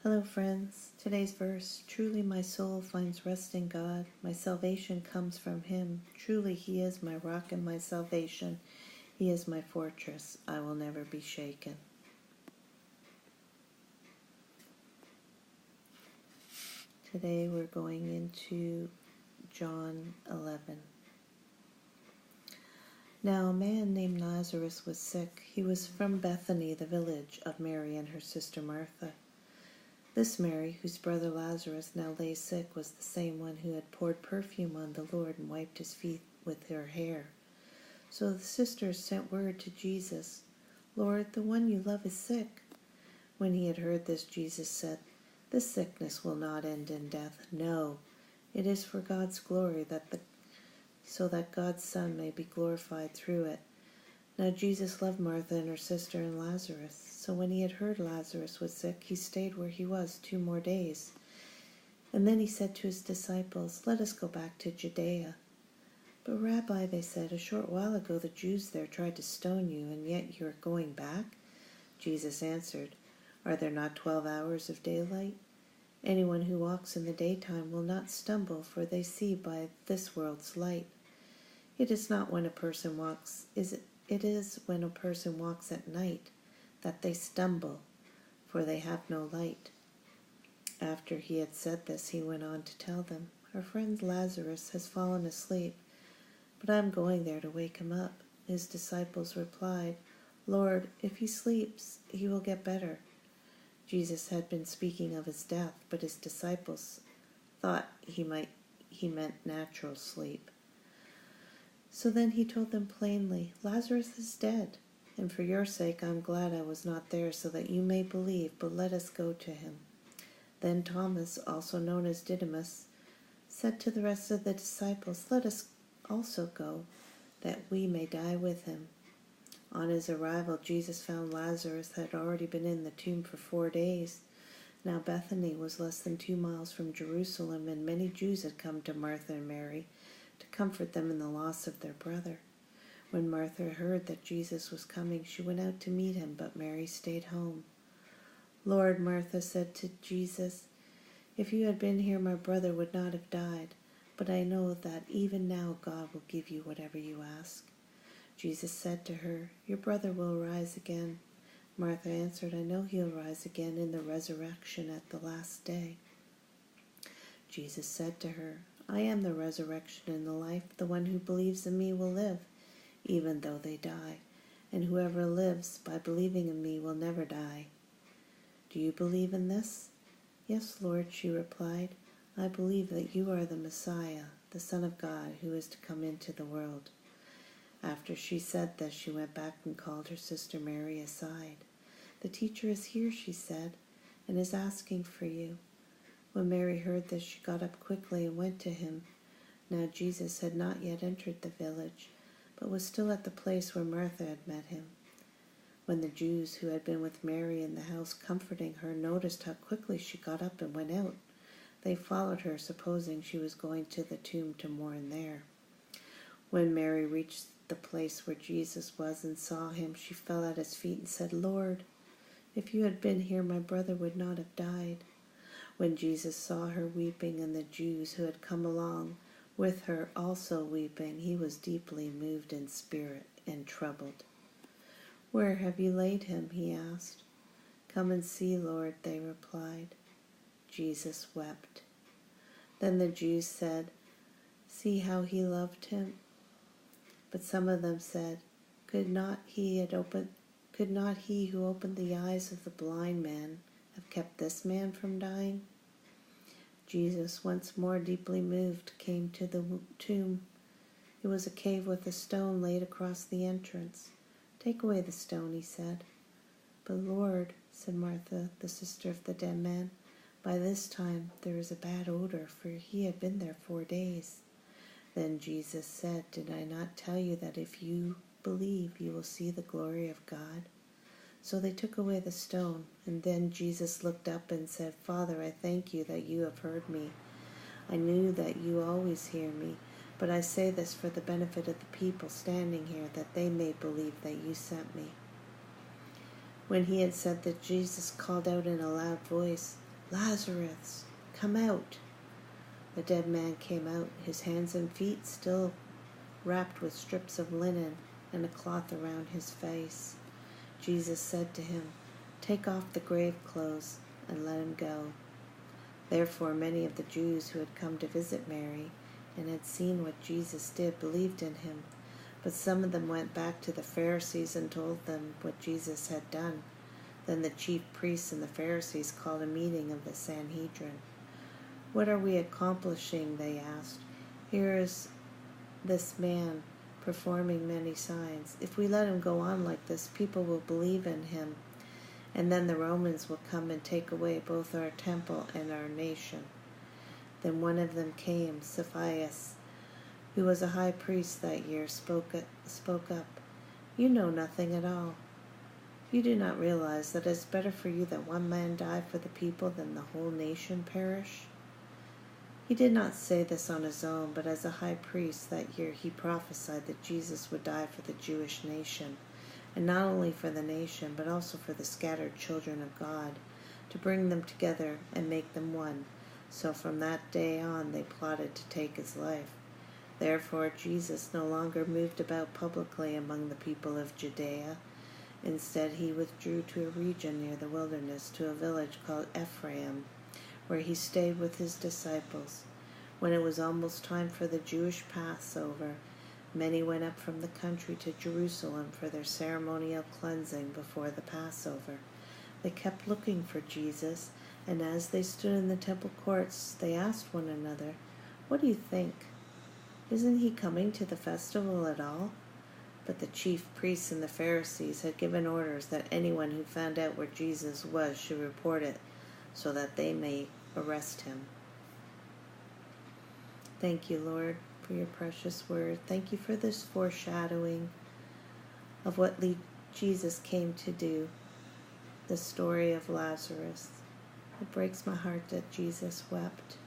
Hello, friends. Today's verse: Truly my soul finds rest in God. My salvation comes from Him. Truly He is my rock and my salvation. He is my fortress. I will never be shaken. Today we're going into John 11. Now a man named Lazarus was sick. He was from Bethany, the village of Mary and her sister Martha. This Mary, whose brother Lazarus now lay sick, was the same one who had poured perfume on the Lord and wiped his feet with her hair. So the sisters sent word to Jesus, "Lord, the one you love is sick." When he had heard this, Jesus said, "This sickness will not end in death. No, it is for God's glory, so that God's Son may be glorified through it." Now Jesus loved Martha and her sister and Lazarus. So when he had heard Lazarus was sick, he stayed where he was 2 more days. And then he said to his disciples, "Let us go back to Judea." "But Rabbi," they said, "a short while ago the Jews there tried to stone you, and yet you are going back?" Jesus answered, "Are there not 12 hours of daylight? Anyone who walks in the daytime will not stumble, for they see by this world's light. It is when a person walks at night that they stumble, for they have no light." After he had said this, he went on to tell them, "Our friend Lazarus has fallen asleep, but I am going there to wake him up." His disciples replied, "Lord, if he sleeps, he will get better." Jesus had been speaking of his death, but his disciples thought he meant natural sleep. So then he told them plainly, "Lazarus is dead, and for your sake I am glad I was not there, so that you may believe, but let us go to him." Then Thomas, also known as Didymus, said to the rest of the disciples, "Let us also go, that we may die with him." On his arrival, Jesus found Lazarus had already been in the tomb for 4 days. Now Bethany was less than 2 miles from Jerusalem, and many Jews had come to Martha and Mary to comfort them in the loss of their brother. When Martha heard that Jesus was coming, she went out to meet him, but Mary stayed home. "Lord," Martha said to Jesus, "if you had been here, my brother would not have died. But I know that even now God will give you whatever you ask." Jesus said to her, "Your brother will rise again." Martha answered, "I know he'll rise again in the resurrection at the last day." Jesus said to her, "I am the resurrection and the life. The one who believes in me will live, even though they die. And whoever lives by believing in me will never die." "Do you believe in this?" "Yes, Lord," she replied. "I believe that you are the Messiah, the Son of God, who is to come into the world." After she said this, she went back and called her sister Mary aside. "The teacher is here," she said, "and is asking for you." When Mary heard this, she got up quickly and went to him. Now Jesus had not yet entered the village, but was still at the place where Martha had met him. When the Jews who had been with Mary in the house comforting her noticed how quickly she got up and went out, they followed her, supposing she was going to the tomb to mourn there. When Mary reached the place where Jesus was and saw him, she fell at his feet and said, "Lord, if you had been here, my brother would not have died." When Jesus saw her weeping, and the Jews who had come along with her also weeping, he was deeply moved in spirit and troubled. "Where have you laid him?" he asked. "Come and see, Lord," they replied. Jesus wept. Then the Jews said, "See how he loved him." But some of them said, Could not he who opened the eyes of the blind man have kept this man from dying?" Jesus, once more deeply moved, came to the tomb. It was a cave with a stone laid across the entrance. "Take away the stone," he said. "But Lord," said Martha, the sister of the dead man, "by this time there is a bad odor, for he had been there 4 days." Then Jesus said, "Did I not tell you that if you believe, you will see the glory of God?" So they took away the stone, and then Jesus looked up and said, "Father, I thank you that you have heard me. I knew that you always hear me, but I say this for the benefit of the people standing here, that they may believe that you sent me." When he had said that, Jesus called out in a loud voice, "Lazarus, come out." The dead man came out, his hands and feet still wrapped with strips of linen and a cloth around his face. Jesus said to him, "Take off the grave clothes and let him go." Therefore many of the Jews who had come to visit Mary and had seen what Jesus did believed in him. But some of them went back to the Pharisees and told them what Jesus had done. Then the chief priests and the Pharisees called a meeting of the Sanhedrin. "What are we accomplishing?" they asked. "Here is this man performing many signs. If we let him go on like this, people will believe in him, and then the Romans will come and take away both our temple and our nation." Then one of them came, Siphias, who was a high priest that year, spoke up. "You know nothing at all. You do not realize that it is better for you that one man die for the people than the whole nation perish?" He did not say this on his own, but as a high priest that year he prophesied that Jesus would die for the Jewish nation, and not only for the nation, but also for the scattered children of God, to bring them together and make them one. So from that day on they plotted to take his life. Therefore Jesus no longer moved about publicly among the people of Judea. Instead he withdrew to a region near the wilderness, to a village called Ephraim, where he stayed with his disciples. When it was almost time for the Jewish Passover, many went up from the country to Jerusalem for their ceremonial cleansing before the Passover. They kept looking for Jesus, and as they stood in the temple courts, they asked one another, "What do you think? Isn't he coming to the festival at all?" But the chief priests and the Pharisees had given orders that anyone who found out where Jesus was should report it, so that they may arrest him. Thank you, Lord, for your precious word. Thank you for this foreshadowing of what Jesus came to do, the story of Lazarus. It breaks my heart that Jesus wept.